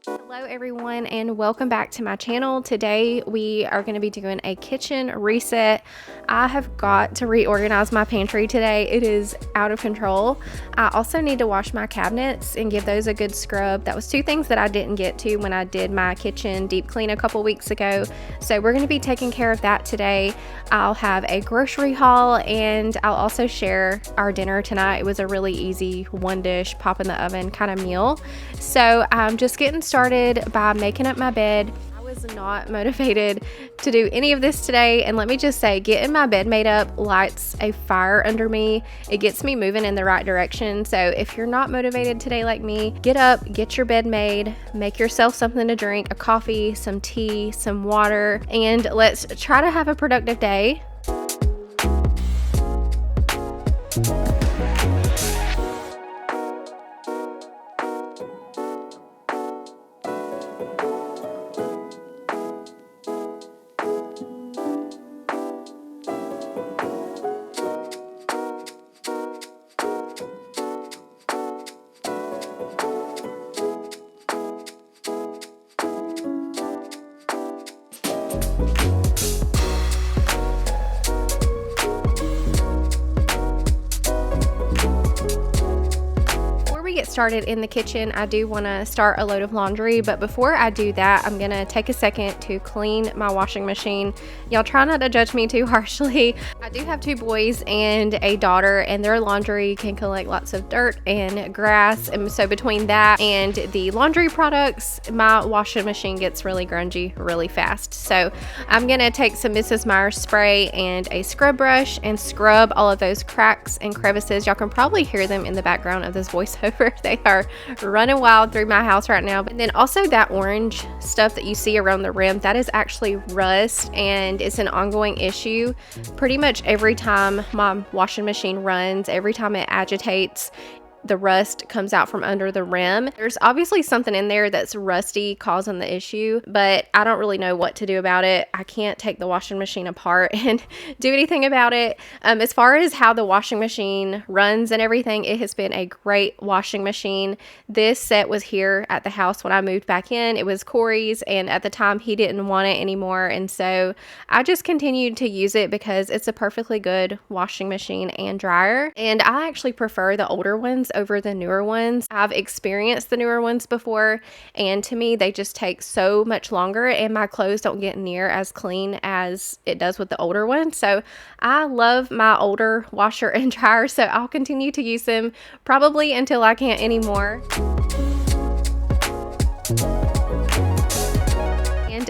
Hello everyone and welcome back to my channel. Today we are going to be doing a kitchen reset. I have got to reorganize my pantry today. It is out of control. I also need to wash my cabinets and give those a good scrub. That was two things that I didn't get to when I did my kitchen deep clean a couple weeks ago. So we're going to be taking care of that today. I'll have a grocery haul and I'll also share our dinner tonight. It was a really easy one dish pop in the oven kind of meal. So I'm just getting started by making up my bed. I was not motivated to do any of this today, and let me just say, getting my bed made up lights a fire under me. It gets me moving in the right direction. So if you're not motivated today like me, get up, get your bed made, make yourself something to drink, a coffee, some tea, some water, and let's try to have a productive day. Started in the kitchen, I do want to start a load of laundry, but before I do that, I'm gonna take a second to clean my washing machine. Y'all try not to judge me too harshly. I do have two boys and a daughter, and their laundry can collect lots of dirt and grass, and so between that and the laundry products, my washing machine gets really grungy really fast. So I'm gonna take some Mrs. Meyer's spray and a scrub brush and scrub all of those cracks and crevices. Y'all can probably hear them in the background of this voiceover. They are running wild through my house right now. And then also that orange stuff that you see around the rim, that is actually rust, and it's an ongoing issue. Pretty much every time my washing machine runs, every time it agitates, the rust comes out from under the rim. There's obviously something in there that's rusty causing the issue, but I don't really know what to do about it. I can't take the washing machine apart and do anything about it. As far as how the washing machine runs and everything, it has been a great washing machine. This set was here at the house when I moved back in. It was Corey's, and at the time he didn't want it anymore, and so I just continued to use it because it's a perfectly good washing machine and dryer. And I actually prefer the older ones over the newer ones. I've experienced the newer ones before, and to me they just take so much longer, and my clothes don't get near as clean as it does with the older one. So I love my older washer and dryer, so I'll continue to use them probably until I can't anymore.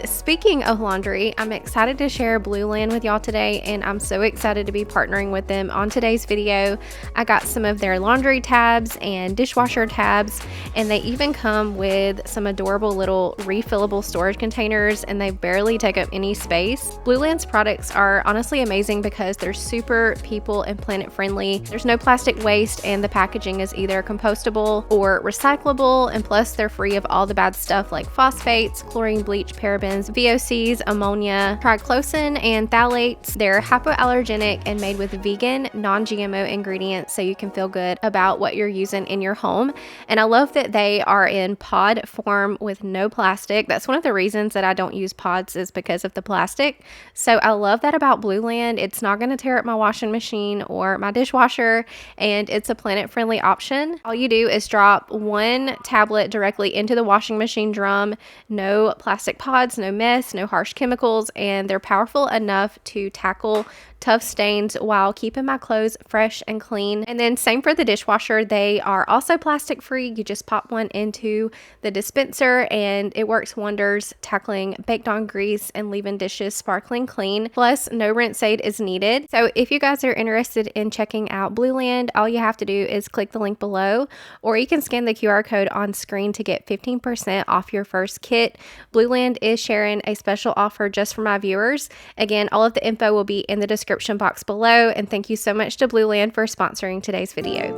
Speaking of laundry, I'm excited to share Blueland with y'all today, and I'm so excited to be partnering with them on today's video. I got some of their laundry tabs and dishwasher tabs, and they even come with some adorable little refillable storage containers, and they barely take up any space. Blueland's products are honestly amazing because they're super people and planet friendly. There's no plastic waste, and the packaging is either compostable or recyclable, and plus they're free of all the bad stuff like phosphates, chlorine, bleach, parabens, VOCs, ammonia, triclosan, and phthalates. They're hypoallergenic and made with vegan, non-GMO ingredients, so you can feel good about what you're using in your home. And I love that they are in pod form with no plastic. That's one of the reasons that I don't use pods, is because of the plastic. So I love that about Blueland. It's not going to tear up my washing machine or my dishwasher, and it's a planet-friendly option. All you do is drop one tablet directly into the washing machine drum. No plastic pods, no mess, no harsh chemicals, and they're powerful enough to tackle tough stains while keeping my clothes fresh and clean. And then same for the dishwasher. They are also plastic free. You just pop one into the dispenser and it works wonders, tackling baked on grease and leaving dishes sparkling clean. Plus, no rinse aid is needed. So if you guys are interested in checking out Blueland, all you have to do is click the link below, or you can scan the QR code on screen to get 15% off your first kit. Blueland is sharing a special offer just for my viewers. Again, all of the info will be in the description box below, and thank you so much to Blueland for sponsoring today's video.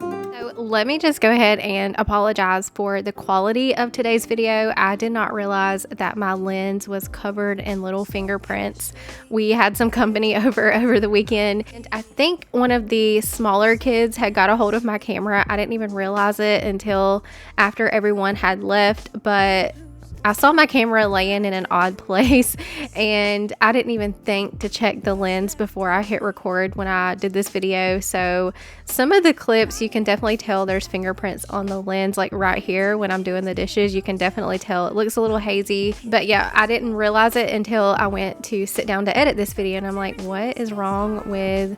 So let me just go ahead and apologize for the quality of today's video. I did not realize that my lens was covered in little fingerprints. We had some company over the weekend, and I think one of the smaller kids had got a hold of my camera. I didn't even realize it until after everyone had left, but I saw my camera laying in an odd place and I didn't even think to check the lens before I hit record when I did this video. So some of the clips, you can definitely tell there's fingerprints on the lens, like right here when I'm doing the dishes. You can definitely tell it looks a little hazy. But yeah, I didn't realize it until I went to sit down to edit this video, and I'm like, what is wrong with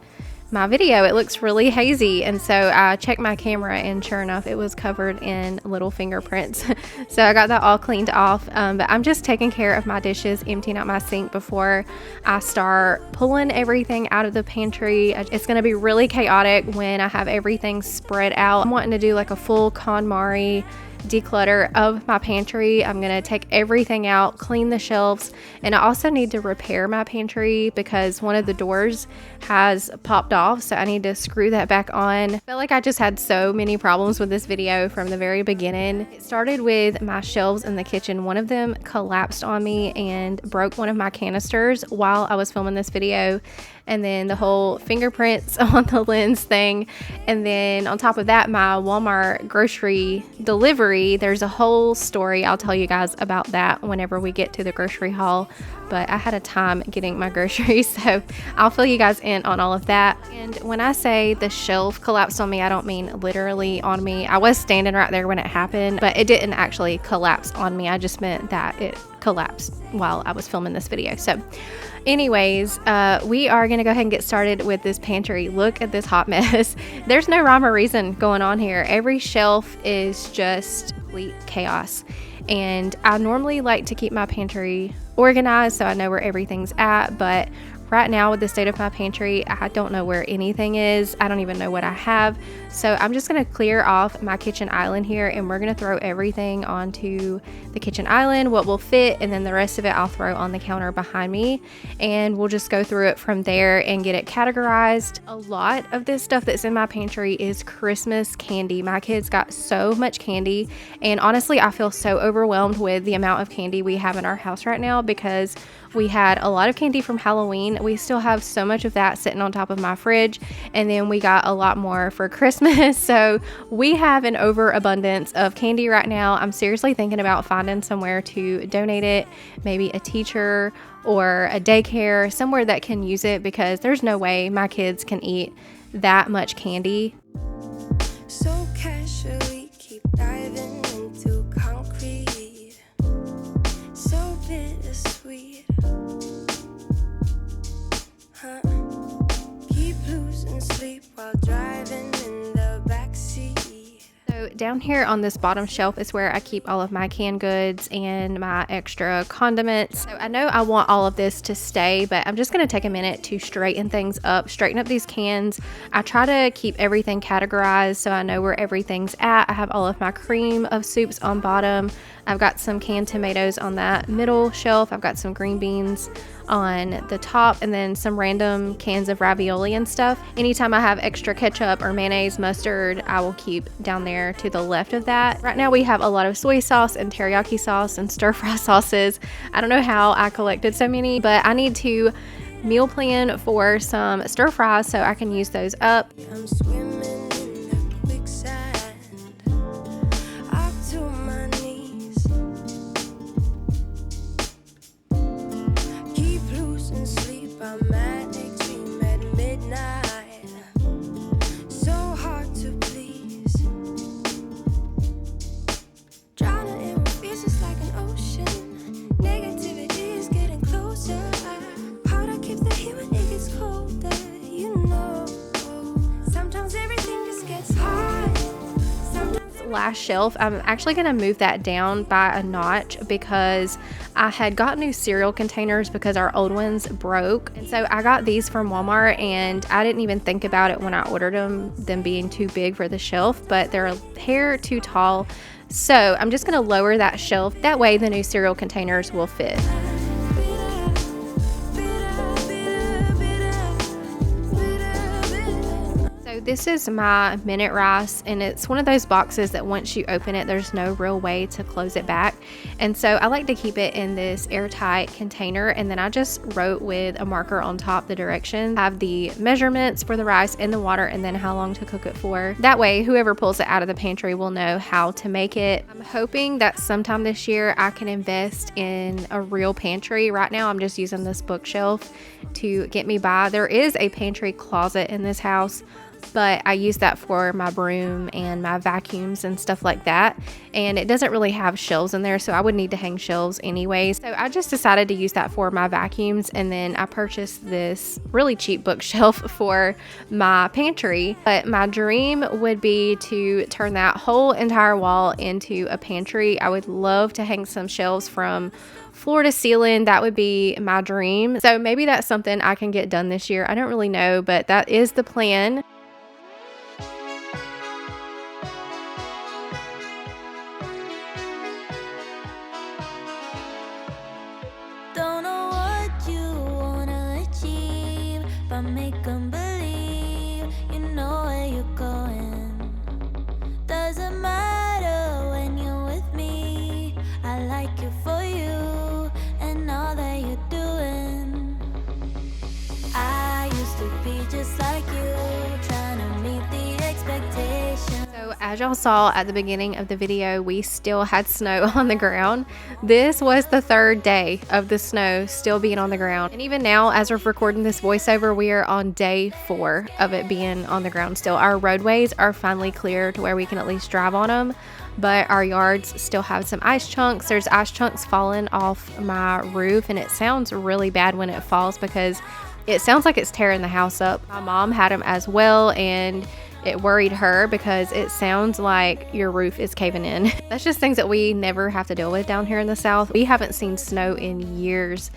my video? It looks really hazy. And so I checked my camera, and sure enough, it was covered in little fingerprints. So I got that all cleaned off, but I'm just taking care of my dishes, emptying out my sink before I start pulling everything out of the pantry. It's going to be really chaotic when I have everything spread out. I'm wanting to do like a full KonMari declutter of my pantry. I'm gonna take everything out, clean the shelves, and I also need to repair my pantry because one of the doors has popped off, so I need to screw that back on. I feel like I just had so many problems with this video from the very beginning. It started with my shelves in the kitchen. One of them collapsed on me and broke one of my canisters while I was filming this video, and then the whole fingerprints on the lens thing, and then on top of that, my Walmart grocery delivery. There's a whole story. I'll tell you guys about that whenever we get to the grocery haul, but I had a time getting my groceries, so I'll fill you guys in on all of that. And when I say the shelf collapsed on me, I don't mean literally on me. I was standing right there when it happened, but it didn't actually collapse on me. I just meant that it collapsed while I was filming this video. So anyways, we are gonna go ahead and get started with this pantry. Look at this hot mess. There's no rhyme or reason going on here. Every shelf is just complete chaos, and I normally like to keep my pantry organized so I know where everything's at, but right now with the state of my pantry, I don't know where anything is. I don't even know what I have. So I'm just going to clear off my kitchen island here, and we're going to throw everything onto the kitchen island, what will fit, and then the rest of it I'll throw on the counter behind me, and we'll just go through it from there and get it categorized. A lot of this stuff that's in my pantry is Christmas candy. My kids got so much candy, and honestly, I feel so overwhelmed with the amount of candy we have in our house right now because we had a lot of candy from Halloween. We still have so much of that sitting on top of my fridge, and then we got a lot more for Christmas. So we have an overabundance of candy right now. I'm seriously thinking about finding somewhere to donate it, maybe a teacher or a daycare, somewhere that can use it, because there's no way my kids can eat that much candy. So casually keep diving into concrete, so bittersweet, huh? Keep losing sleep while driving in the backseat. So down here on this bottom shelf is where I keep all of my canned goods and my extra condiments. So I know I want all of this to stay, but I'm just going to take a minute to straighten things up, straighten up these cans. I try to keep everything categorized so I know where everything's at. I have all of my cream of soups on bottom. I've got some canned tomatoes on that middle shelf. I've got some green beans on the top, and then some random cans of ravioli and stuff. Anytime I have extra ketchup or mayonnaise, mustard, I will keep down there to the left of that. Right now we have a lot of soy sauce and teriyaki sauce and stir fry sauces. I don't know how I collected so many, but I need to meal plan for some stir fries so I can use those up. I'm swimming in the quicksand, up to my knees. Keep losing sleep, I'm manic, dream at midnight. So hard to please. Try last shelf, I'm actually going to move that down by a notch because I had got new cereal containers because our old ones broke. And so I got these from Walmart, and I didn't even think about it when I ordered them being too big for the shelf, but they're a hair too tall. So I'm just going to lower that shelf. That way the new cereal containers will fit. This is my minute rice, and it's one of those boxes that once you open it, there's no real way to close it back. And so I like to keep it in this airtight container, and then I just wrote with a marker on top the directions. I have the measurements for the rice and the water, and then how long to cook it for. That way whoever pulls it out of the pantry will know how to make it. I'm hoping that sometime this year I can invest in a real pantry. Right now I'm just using this bookshelf to get me by. There is a pantry closet in this house, but I use that for my broom and my vacuums and stuff like that, and it doesn't really have shelves in there, so I would need to hang shelves anyways. So I just decided to use that for my vacuums, and then I purchased this really cheap bookshelf for my pantry. But my dream would be to turn that whole entire wall into a pantry. I would love to hang some shelves from floor to ceiling. That would be my dream. So maybe that's something I can get done this year. I don't really know, but that is the plan. Don't know what you wanna achieve, but make 'em believe you know where you're going. Doesn't matter when you're with me, I like you for you and all that you're doing. I used to be just like you, trying to meet the expectations. So as y'all saw at the beginning of the video, we still had snow on the ground. This was the third day of the snow still being on the ground. And even now, as we're recording this voiceover, we are on day 4 of it being on the ground still. Our roadways are finally clear to where we can at least drive on them, but our yards still have some ice chunks. There's ice chunks falling off my roof, and it sounds really bad when it falls because it sounds like it's tearing the house up. My mom had them as well, and it worried her because it sounds like your roof is caving in. That's just things that we never have to deal with down here in the South. We haven't seen snow in years,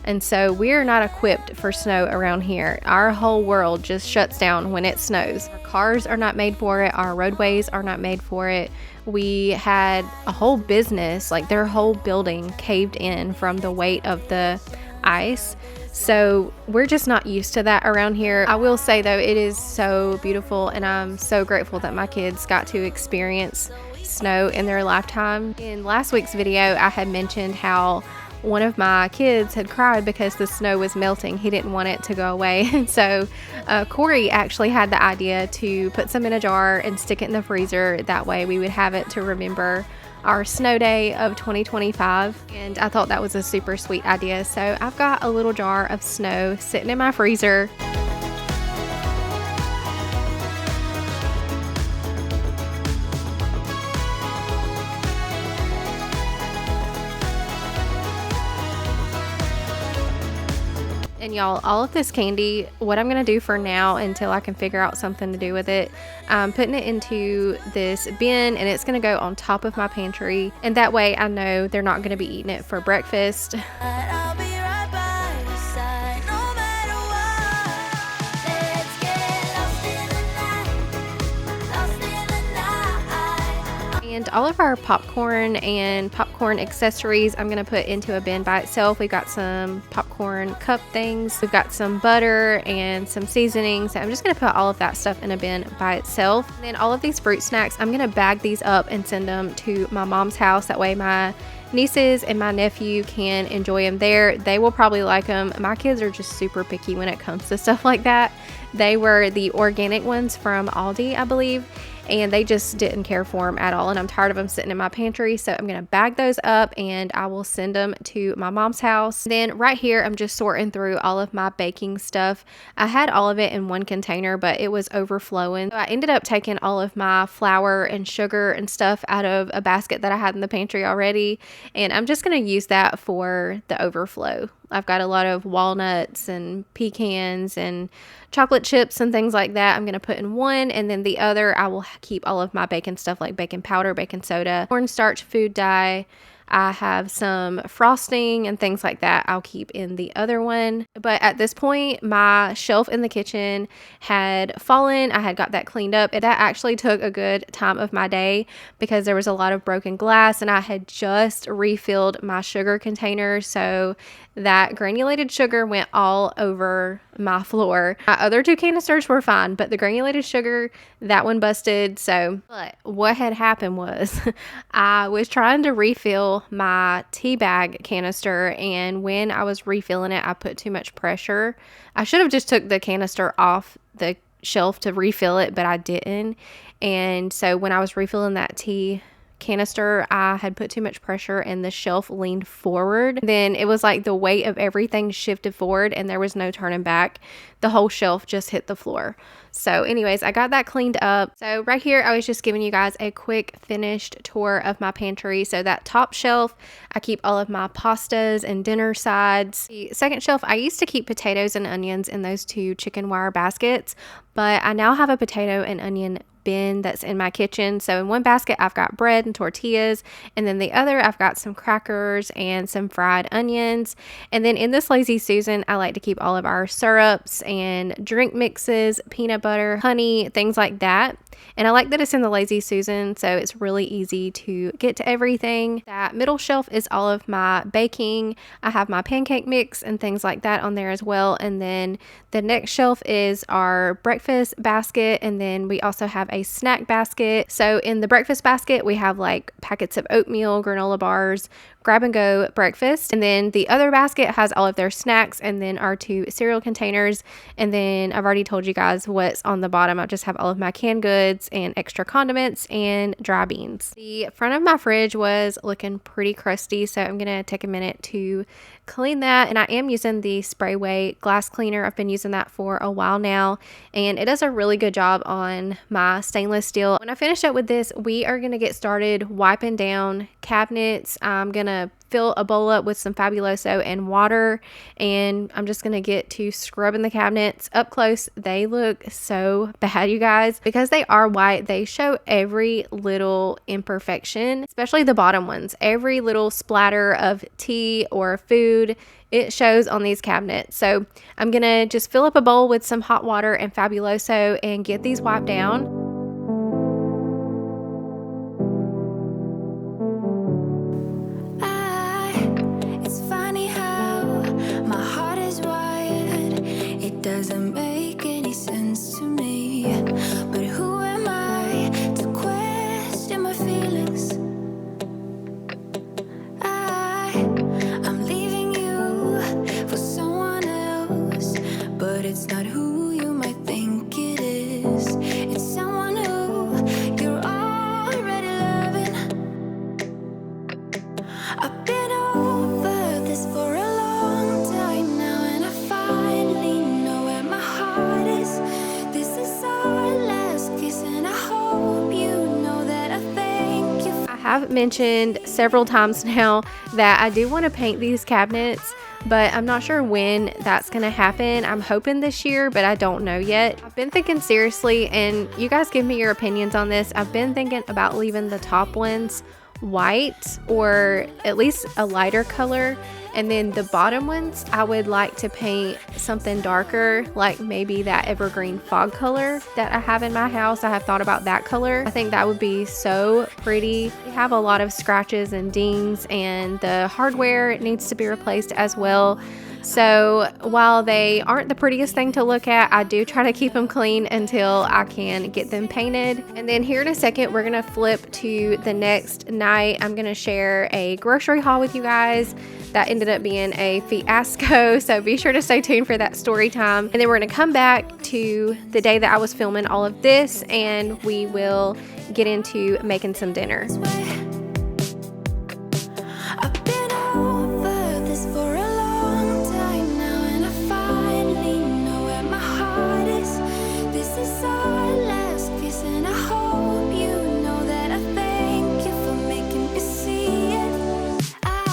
and so we're not equipped for snow around here. Our whole world just shuts down when it snows. Our cars are not made for it. Our roadways are not made for it. We had a whole business, like their whole building caved in from the weight of the ice. So we're just not used to that around here. I will say though, it is so beautiful, and I'm so grateful that my kids got to experience snow in their lifetime. In last week's video, I had mentioned how one of my kids had cried because the snow was melting. He didn't want it to go away. And so Corey actually had the idea to put some in a jar and stick it in the freezer. That way we would have it to remember our snow day of 2025, and I thought that was a super sweet idea. So I've got a little jar of snow sitting in my freezer. And y'all, all of this candy, what I'm going to do for now until I can figure out something to do with it, I'm putting it into this bin, and it's going to go on top of my pantry. And that way I know they're not going to be eating it for breakfast. I'll be right by your side, no matter what. Let's get lost in the night, lost in the night. And all of our popcorn and popcorn accessories I'm going to put into a bin by itself. We've got some popcorn cup things. We've got some butter and some seasonings. I'm just going to put all of that stuff in a bin by itself. And then all of these fruit snacks, I'm going to bag these up and send them to my mom's house. That way my nieces and my nephew can enjoy them there. They will probably like them. My kids are just super picky when it comes to stuff like that. They were the organic ones from Aldi, I believe, and they just didn't care for them at all, and I'm tired of them sitting in my pantry. So I'm going to bag those up and I will send them to my mom's house. Then right here, I'm just sorting through all of my baking stuff. I had all of it in one container, but it was overflowing. So I ended up taking all of my flour and sugar and stuff out of a basket that I had in the pantry already, and I'm just going to use that for the overflow. I've got a lot of walnuts and pecans and chocolate chips and things like that. I'm going to put in one, and then the other I will keep all of my baking stuff like baking powder, baking soda, cornstarch, food dye. I have some frosting and things like that I'll keep in the other one. But at this point, my shelf in the kitchen had fallen. I had got that cleaned up. That actually took a good time of my day because there was a lot of broken glass, and I had just refilled my sugar container. So that granulated sugar went all over my floor. My other 2 canisters were fine, but the granulated sugar, that one busted. So, but what had happened was I was trying to refill my tea bag canister, and when I was refilling it, I put too much pressure. I should have just took the canister off the shelf to refill it, but I didn't. And so when I was refilling that tea canister, I had put too much pressure and the shelf leaned forward. Then it was like the weight of everything shifted forward and there was no turning back. The whole shelf just hit the floor. So anyways, I got that cleaned up. So right here, I was just giving you guys a quick finished tour of my pantry. So that top shelf, I keep all of my pastas and dinner sides. The second shelf, I used to keep potatoes and onions in those 2 chicken wire baskets, but I now have a potato and onion bin that's in my kitchen. So in one basket I've got bread and tortillas, and then the other I've got some crackers and some fried onions. And then in this Lazy Susan, I like to keep all of our syrups and drink mixes, peanut butter, honey, things like that. And I like that it's in the Lazy Susan, so it's really easy to get to everything. That middle shelf is all of my baking. I have my pancake mix and things like that on there as well. And then the next shelf is our breakfast basket, and then we also have a snack basket. So in the breakfast basket, we have like packets of oatmeal, granola bars, grab and go breakfast. And then the other basket has all of their snacks, and then our 2 cereal containers. And then I've already told you guys what's on the bottom. I just have all of my canned goods and extra condiments and dry beans. The front of my fridge was looking pretty crusty, so I'm gonna take a minute to clean that. And I am using the Sprayway glass cleaner. I've been using that for a while now, and it does a really good job on my stainless steel. When I finish up with this, we are gonna get started wiping down cabinets. I'm gonna fill a bowl up with some Fabuloso and water, and I'm just gonna get to scrubbing the cabinets up close. They look so bad, you guys, because they are white. They show every little imperfection, especially the bottom ones. Every little splatter of tea or food, it shows on these cabinets. So I'm gonna just fill up a bowl with some hot water and Fabuloso and get these wiped down. Doesn't make any sense to me, but who am I to question my feelings? I'm leaving you for someone else, but it's not who you might think it is. It's someone who you're already loving. I've been over this for a long time now, and I finally know where my heart is. This is our last kiss, and I hope you know that I thank you. I have mentioned several times now that I do want to paint these cabinets, but I'm not sure when that's going to happen. I'm hoping this year, but I don't know yet. I've been thinking seriously, and you guys give me your opinions on this. I've been thinking about leaving the top ones white or at least a lighter color, and then the bottom ones I would like to paint something darker, like maybe that evergreen fog color that I have in my house. I have thought about that color. I think that would be so pretty. We have a lot of scratches and dings, and the hardware needs to be replaced as well. So while they aren't the prettiest thing to look at, I do try to keep them clean until I can get them painted. And then here in a second, we're gonna flip to the next night. I'm gonna share a grocery haul with you guys. That ended up being a fiasco, so be sure to stay tuned for that story time. And then we're gonna come back to the day that I was filming all of this, and we will get into making some dinner. I've been over this for a long time now, and I finally know where my heart is. This is our last kiss, and I hope you know that I thank you for making me see it. I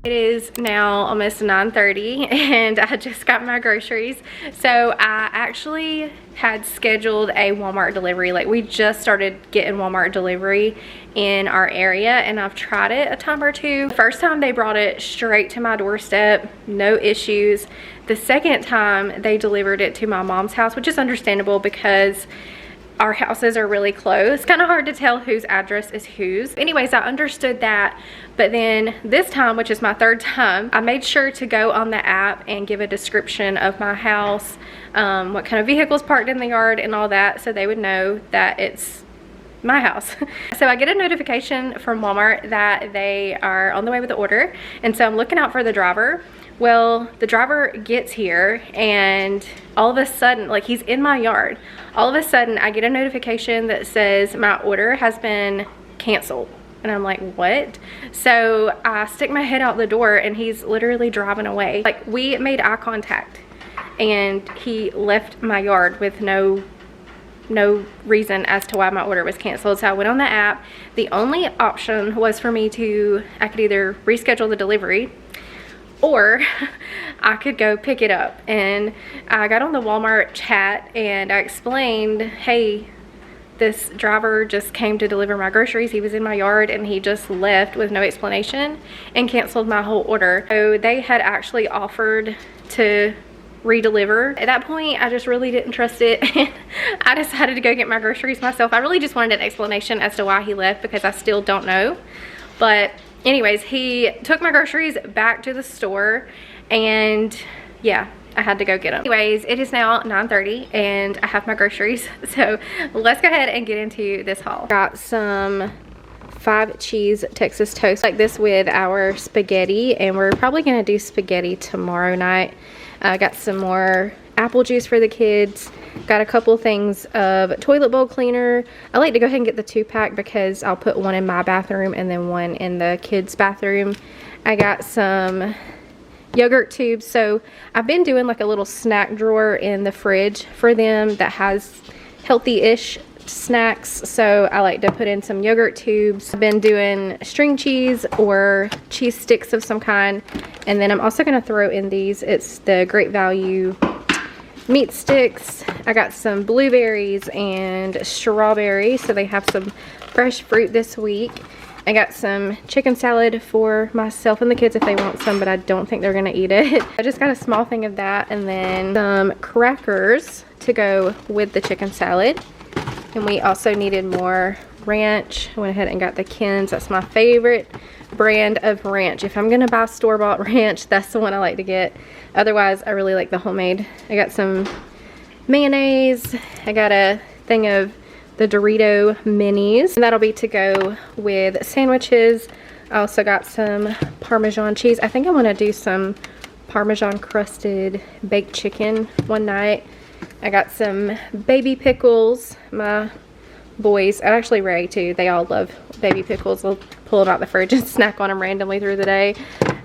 It is now almost 9:30 and I just got my groceries. So I actually had scheduled a Walmart delivery. Like, we just started getting Walmart delivery in our area and I've tried it a time or two. The first time they brought it straight to my doorstep, no issues. The second time they delivered it to my mom's house, which is understandable because our houses are really close. Kind of hard to tell whose address is whose. Anyways, I understood that. But then this time, which is my third time, I made sure to go on the app and give a description of my house, what kind of vehicles parked in the yard and all that, so they would know that it's my house. So I get a notification from Walmart that they are on the way with the order. And so I'm looking out for the driver. Well, the driver gets here and all of a sudden, like, he's in my yard. All of a sudden, I get a notification that says my order has been canceled. And I'm like, what? So I stick my head out the door and he's literally driving away. Like, we made eye contact and he left my yard with no reason as to why my order was canceled. So I went on the app. The only option was for me to, I could either reschedule the delivery or I could go pick it up. And I got on the Walmart chat and I explained, hey, this driver just came to deliver my groceries. He was in my yard and he just left with no explanation and canceled my whole order. So they had actually offered to re-deliver. At that point, I just really didn't trust it and I decided to go get my groceries myself. I really just wanted an explanation as to why he left because I still don't know. But anyways, he took my groceries back to the store and yeah, I had to go get them. Anyways, it is now 9:30 and I have my groceries. So let's go ahead and get into this haul. Got some 5 cheese Texas toast like this with our spaghetti, and we're probably gonna do spaghetti tomorrow night. I got some more apple juice for the kids. Got a couple things of toilet bowl cleaner. I like to go ahead and get the 2-pack because I'll put one in my bathroom and then one in the kids' bathroom. I got some yogurt tubes. So I've been doing like a little snack drawer in the fridge for them that has healthy-ish snacks. So I like to put in some yogurt tubes. I've been doing string cheese or cheese sticks of some kind. And then I'm also going to throw in these. It's the Great Value meat sticks. I got some blueberries and strawberries, so they have some fresh fruit this week. I got some chicken salad for myself and the kids if they want some, but I don't think they're gonna eat it. I just got a small thing of that, and then some crackers to go with the chicken salad. And we also needed more ranch. I went ahead and got the Ken's. That's my favorite brand of ranch. If I'm gonna buy store-bought ranch, that's the one I like to get. Otherwise, I really like the homemade. I got some mayonnaise. I got a thing of the Dorito minis, and that'll be to go with sandwiches. I also got some Parmesan cheese. I think I want to do some Parmesan crusted baked chicken one night. I got some baby pickles. My boys, and actually Ray too, they all love baby pickles. I'll pull them out the fridge and snack on them randomly through the day.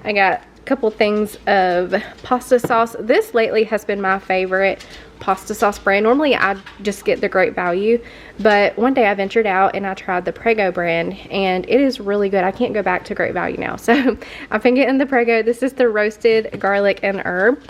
I got a couple things of pasta sauce. This lately has been my favorite pasta sauce brand. Normally I just get the Great Value, but one day I ventured out and I tried the Prego brand and it is really good. I can't go back to Great Value now, so I've been getting the Prego. This is the roasted garlic and herb.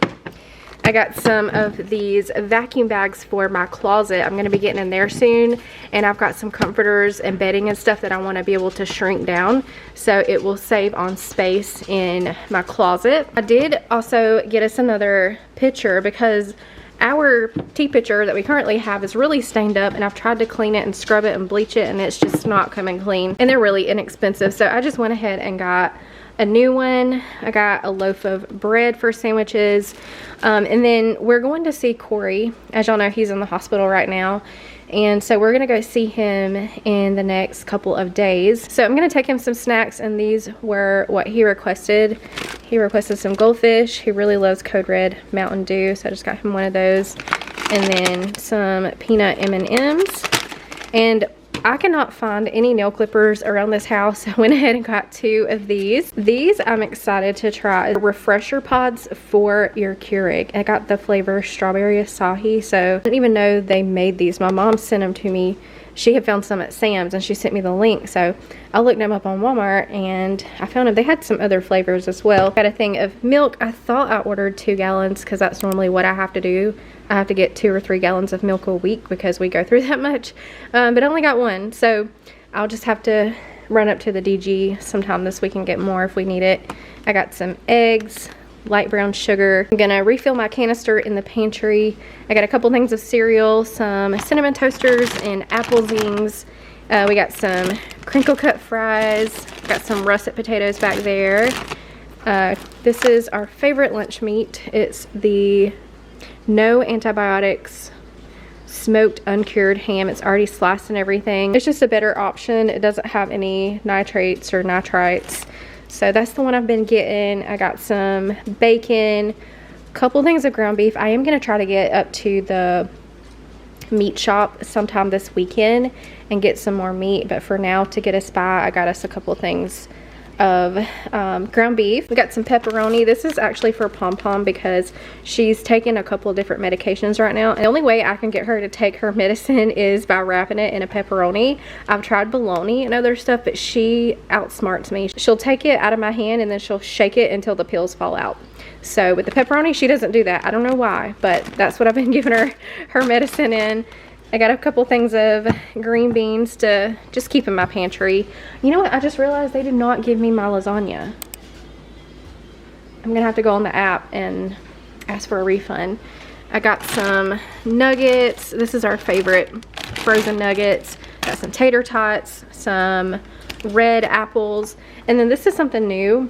I got some of these vacuum bags for my closet. I'm going to be getting in there soon, and I've got some comforters and bedding and stuff that I want to be able to shrink down so it will save on space in my closet. I did also get us another pitcher because our tea pitcher that we currently have is really stained up, and I've tried to clean it and scrub it and bleach it, and it's just not coming clean, and they're really inexpensive. So I just went ahead and got a new one. I got a loaf of bread for sandwiches, and then we're going to see Corey. As y'all know, he's in the hospital right now, and so we're gonna go see him in the next couple of days. So I'm gonna take him some snacks, and these were what he requested. He requested some goldfish. He really loves Code Red Mountain Dew, so I just got him one of those, and then some peanut M&Ms. And I cannot find any nail clippers around this house, so I went ahead and got 2 of these. These I'm excited to try. Refresher pods for your Keurig. I got the flavor strawberry acai, so I didn't even know they made these. My mom sent them to me. she had found some at Sam's and she sent me the link. So I looked them up on Walmart and I found them. They had some other flavors as well. Got a thing of milk. I thought I ordered 2 gallons because that's normally what I have to do. I have to get 2 or 3 gallons of milk a week because we go through that much. But I only got 1. So I'll just have to run up to the DG sometime this week and get more if we need it. I got some eggs, light brown sugar. I'm gonna refill my canister in the pantry. I got a couple things of cereal, some cinnamon toasters and apple zings. We got some crinkle cut fries. Got some russet potatoes back there. This is our favorite lunch meat. It's the no antibiotics smoked uncured ham. It's already sliced and everything. It's just a better option. It doesn't have any nitrates or nitrites. So that's the one I've been getting. I got some bacon, a couple things of ground beef. I am going to try to get up to the meat shop sometime this weekend and get some more meat. But for now, to get us by, I got us a couple things of ground beef. We got some pepperoni. This is actually for Pom Pom because she's taking a couple of different medications right now. And the only way I can get her to take her medicine is by wrapping it in a pepperoni. I've tried bologna and other stuff, but she outsmarts me. She'll take it out of my hand and then she'll shake it until the pills fall out. So with the pepperoni, she doesn't do that. I don't know why, but that's what I've been giving her medicine in. I got a couple things of green beans to just keep in my pantry. You know what? I just realized they did not give me my lasagna. I'm gonna have to go on the app and ask for a refund. I got some nuggets. This is our favorite frozen nuggets. Got some tater tots, some red apples, and then this is something new.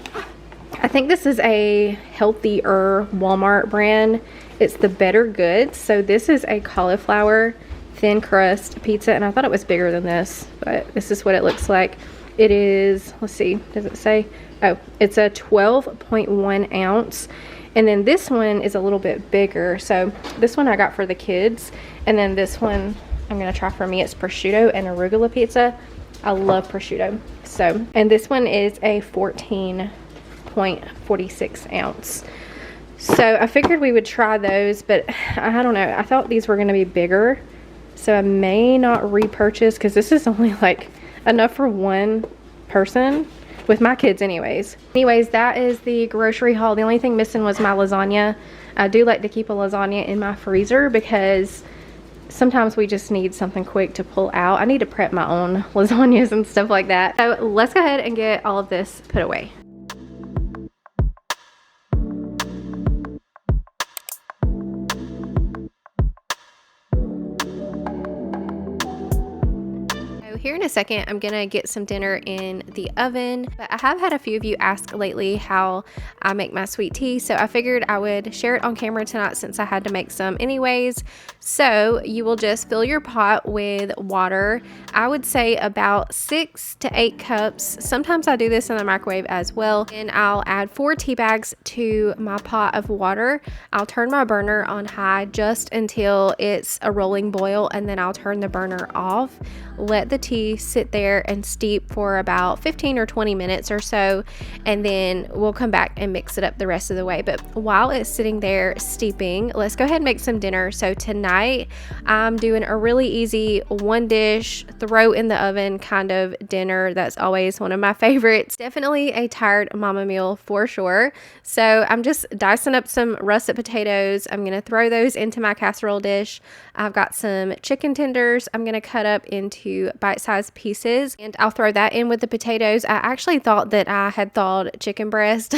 I think this is a healthier Walmart brand. It's the Better Goods. So this is a cauliflower thin crust pizza, and I thought it was bigger than this, but this is what it looks like. It is, let's see, does it say? Oh, it's a 12.1 ounce, and then this one is a little bit bigger. So this one I got for the kids, and then this one I'm gonna try for me. It's prosciutto and arugula pizza. I love prosciutto. So, and this one is a 14.46 ounce. So I figured we would try those, but I don't know. I thought these were gonna be bigger. So I may not repurchase because this is only like enough for one person with my kids anyways. Anyways, that is the grocery haul. The only thing missing was my lasagna. I do like to keep a lasagna in my freezer because sometimes we just need something quick to pull out. I need to prep my own lasagnas and stuff like that. So let's go ahead and get all of this put away. Here in a second, I'm gonna get some dinner in the oven, but I have had a few of you ask lately how I make my sweet tea, so I figured I would share it on camera tonight since I had to make some anyways. So you will just fill your pot with water. I would say about 6 to 8 cups. Sometimes I do this in the microwave as well, and I'll add 4 tea bags to my pot of water. I'll turn my burner on high just until it's a rolling boil, and then I'll turn the burner off. Let the tea sit there and steep for about 15 or 20 minutes or so, and then we'll come back and mix it up the rest of the way. But while it's sitting there steeping, let's go ahead and make some dinner. So tonight I'm doing a really easy one dish, throw in the oven kind of dinner. That's always one of my favorites. Definitely a tired mama meal for sure. So I'm just dicing up some russet potatoes. I'm gonna throw those into my casserole dish. I've got some chicken tenders I'm gonna cut up into bite-sized pieces, and I'll throw that in with the potatoes. I actually thought that I had thawed chicken breast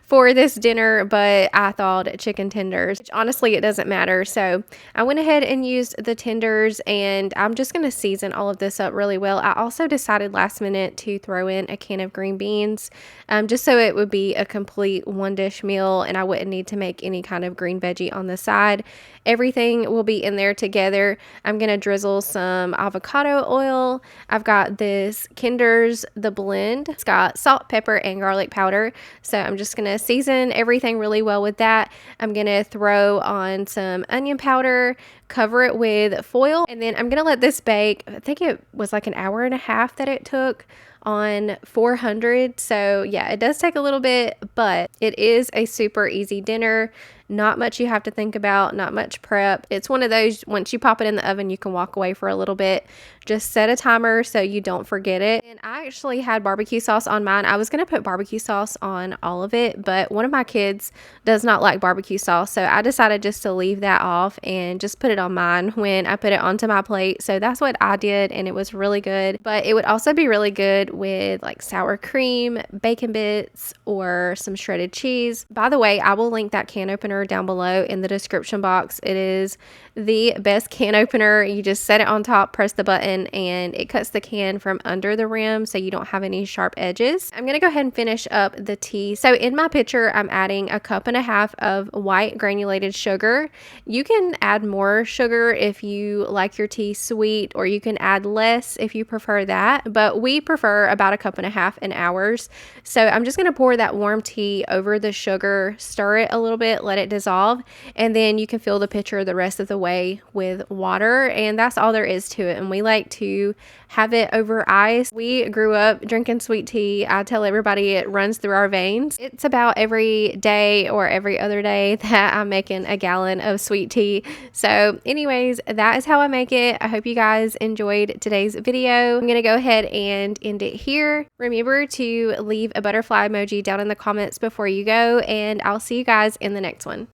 for this dinner, but I thawed chicken tenders, which honestly it doesn't matter. So I went ahead and used the tenders, and I'm just going to season all of this up really well. I also decided last minute to throw in a can of green beans, just so it would be a complete one dish meal and I wouldn't need to make any kind of green veggie on the side. Everything will be in there together. I'm going to drizzle some avocado oil. I've got this Kinder's The Blend. It's got salt, pepper, and garlic powder. So I'm just going to season everything really well with that. I'm going to throw on some onion powder, cover it with foil, and then I'm going to let this bake. I think it was like an hour and a half that it took on 400. So yeah, it does take a little bit, but it is a super easy dinner. Not much you have to think about, not much prep. It's one of those, once you pop it in the oven, you can walk away for a little bit. Just set a timer so you don't forget it. And I actually had barbecue sauce on mine. I was going to put barbecue sauce on all of it, but one of my kids does not like barbecue sauce, so I decided just to leave that off and just put it on mine when I put it onto my plate. So that's what I did, and it was really good. But it would also be really good with like sour cream, bacon bits, or some shredded cheese. By the way, I will link that can opener down below in the description box. It is the best can opener. You just set it on top, press the button, and it cuts the can from under the rim so you don't have any sharp edges. I'm gonna go ahead and finish up the tea. So in my pitcher, I'm adding 1.5 cups of white granulated sugar. You can add more sugar if you like your tea sweet, or you can add less if you prefer that, but we prefer about 1.5 cups in ours. So I'm just gonna pour that warm tea over the sugar, stir it a little bit, let it dissolve, and then you can fill the pitcher the rest of the way with water, and that's all there is to it. And we like to have it over ice. We grew up drinking sweet tea. I tell everybody it runs through our veins. It's about every day or every other day that I'm making a gallon of sweet tea. So anyways, that is how I make it. I hope you guys enjoyed today's video. I'm gonna go ahead and end it here. Remember to leave a butterfly emoji down in the comments before you go, and I'll see you guys in the next one.